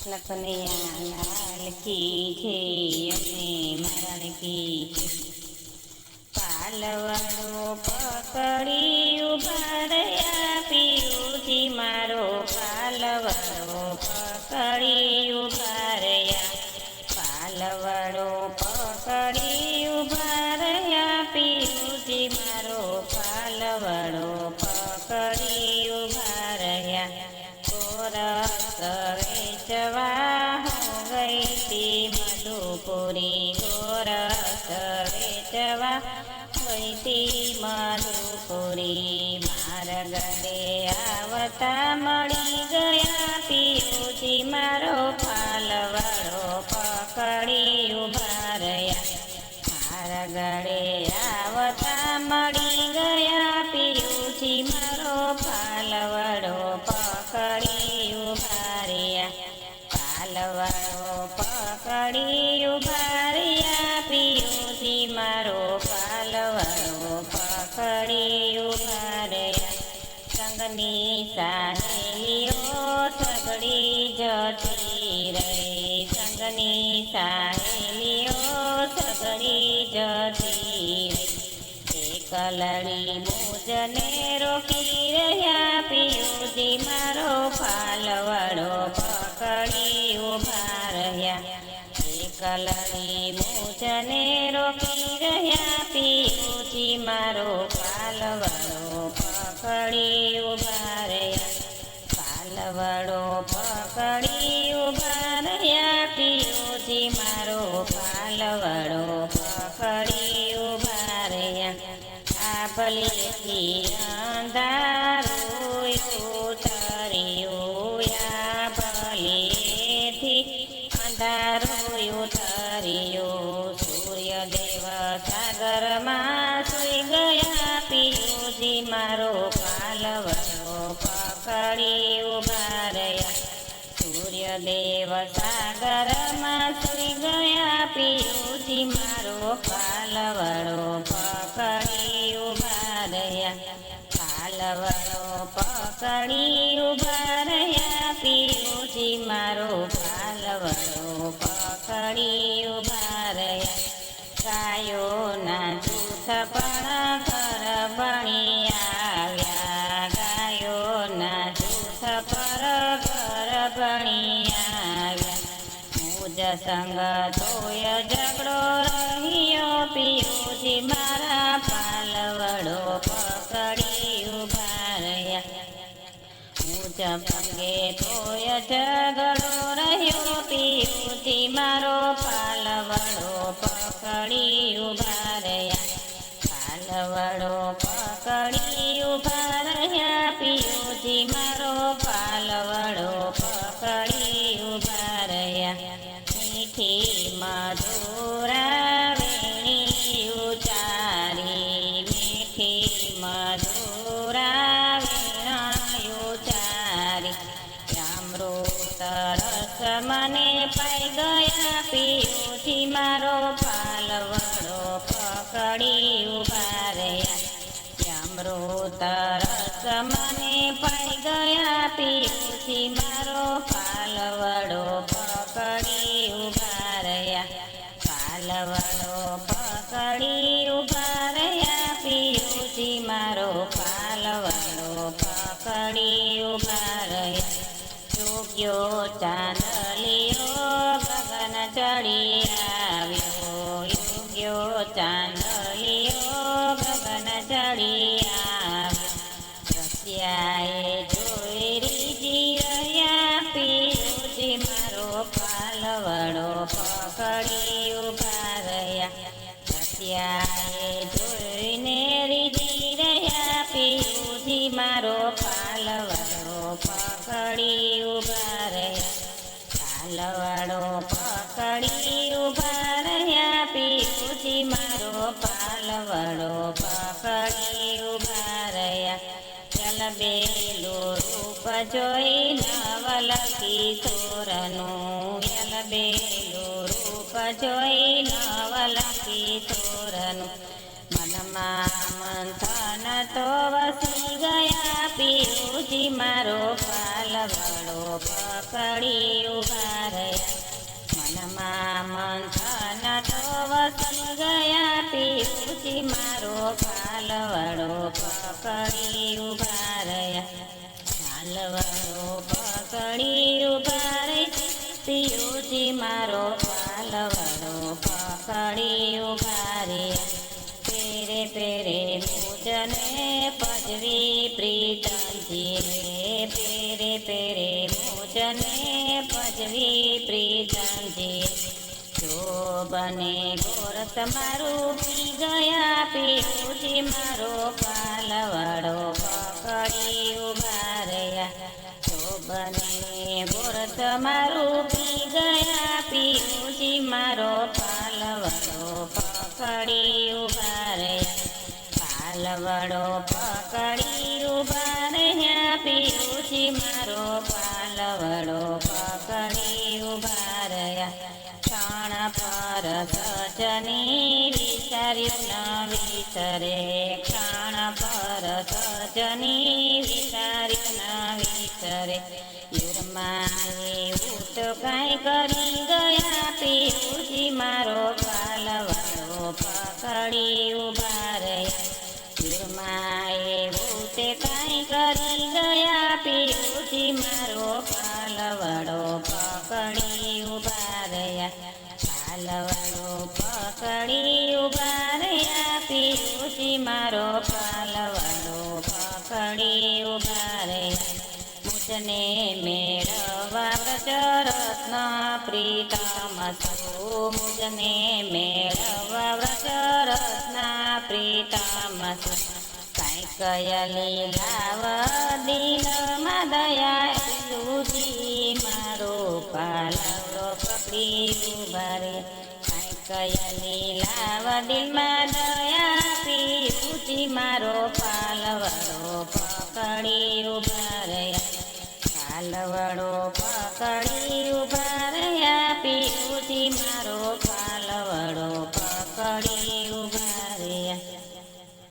કનૈયા લાલ કી છે અમને મરણ કી છે પાલવડો પકડી ઉભા રહ્યા પિયુજી મારો પાલવડો પકડી ઉભા રહ્યા પાલવડો પકડી ઉભા રહ્યા પિયુજી મારો પાલવડો પકડી ઉભા રહ્યા ગોરસ વેચવા હું ગઈ તી મધુપુરી ગોરસ વેચવા ગઈ તી મધુપુરી મારા ઘરે આવતા મળી ગયા પિયુજી મારો પાલવડો પકડી ઉભા રહ્યા મારા ઘરે આવતા મળી ગયા પિયુજી મારો પાલવડો પકડી ઉભા રહ્યા પાલવડો પકડી ઉભા રહ્યા પિયુજી મારો પાલવડો પકડી ઉભા રહ્યા સંગની સાહેલીઓ સગડી જતી રહી સંગની સાહેલીઓ સગડી જતી રહી કલડી મુજને રોકી રહ્યા પિયુજી મારો પાલવડો પકડી ઉભા રહ્યા કલડી મુજને રોકી રહ્યા પિયુજી મારો પાલવડો પકડી ઉભા રહ્યા પાલવડો પકડી ઉભા રહ્યા પિયુજી મારો પાલવડો પકડી ઉભા રહ્યા આભલીથી અંધારું ઉતર્યું આભલીથી અંધારું ઉતર્યું સૂર્યદેવ સાગરમાં સૂઈ ગયા પિયુજી મારો પાલવડો પકડી ઉભા રહ્યા સૂર્યદેવ સાગરમાં સૂઈ ગયા પિયુજી મારો પાલવડો પકડી ઉભા રહ્યા પાલવડો પકડી ઉભા રહ્યા પિયુજી મારો પાલવડો પકડી ઉભા રહ્યા ગાયોના જૂથ પણ ઘર બની આવ્યા ગાયોના જૂથ પર ઘર બની આવ્યા મુજ સંગ તોય ઝઘડો રહ્યો પિયુજી મારા પાલવડો પકડી ઉભા રહ્યા મુજ ભંગે તોય ઝઘડો રહ્યો પિયુજી મારો પાલવડો પકડી ઉભા રહ્યા પાલવડો પકડી ઉભા રહ્યા પિયુજી મારો પાલવડો પકડી ઉભા રહ્યા મીઠી મધુરા વેણી ઉચારી મીઠી મધુરા વેણ ઉચારી અમૃત રસ મને પાઈ ગયા પિયુજી મારો પાલવડો પકડી ઉભા રહ્યા અમૃત રસ મને પાઈ ગયા પિયુજી મારો પાલવડો પકડી ઉભા રહ્યા પાલવડો પકડી ઉભા રહ્યા પિયુજી મારો પાલવડો પકડી ઉભા રહ્યા યોગ્યો ચાંદલિયો ગગન ચડી આવ્યો યોગ્યો ચાંદલિયો ગગન ચડી આવ્યો રસિયાએ જોઈ રીજી રહ્યા પિયુજી મારો પાલવડો પકડી ઉભા રહ્યા રસિયાએ જોઈને રીજી રહ્યા પિયુજી મારો પાલવડો પકડી ઉભા રહ્યા પાલવડો પકડી ઉભા રહ્યા પિયુજી મારો પાલવડો પકડી ઉભા રહ્યા યલબેલું રૂપ જોઈ નવલ કિશોરનું યલબેલું રૂપ જોઈ નવલ કિશોરનું મનમાં મંથન તો વસી ગયા પિયુજી મારો પાલવડો પકડી ઉભા રહ્યા મનમાં મંથન તો વસી ગયા પિયુષજી મારો પાલવડો પકડી ઉભા રહ્યા પાલવડો પકડી ઉભા રહી પિયુષજી મારો પાલવડો પકડી ઉભા રહ્યા પેરે પેરે મુજને પજવી પ્રીતમજી રે પેરે પેરે મુજને પજવી પ્રીતમજી જો બને ગોર તમારું પી ગયા પિયુષજી મારો પાલવડો પકડી ઉભા રહ્યા જો બને ગોર તમારું પી ગયા પિયુષજી મારો પાલવડો પકડી ઉભા રહ્યા પાલવડો પકડી ઉભા રહ્યા પિયુષજી મારો પાલવડો પકડી ઉભા રહ્યા ક્ષણ પર સજની વિચાર્યું ન વિસરે ક્ષણ પર સજની વિચાર્યું ન વિસરે યુરમાએ ઉઠ કાંઈ કરી ગયા પિયુષજી મારો પાલવડો પકડી ઉભા રહ્યા યુરમાએ ઉઠે કાંઈ કરી ગયા પિયુષજી મારો પાલવડો પકડી ઉભા રહ્યા પાલવડો પકડી ઉભા રહ્યા પિયુષજી મારો પાલવડો પકડી ઉભા રહ્યા મુજને મેળવા વ્રજરત્ન પ્રીતમ સુ મુજને મેળવા વ્રજરત્ન પ્રીતમ સુ કાંઈ લાવ દિલમાં દયા પિયુષજી મારો પાલવડો પકડી ઉભા રે કાંઈ લાવ દિલમાં દયા પિયુષજી મારો પાલવડો પકડી ઉભા રહ્યા પાલવડો પકડી ઉભા રહ્યા પિયુષજી મારો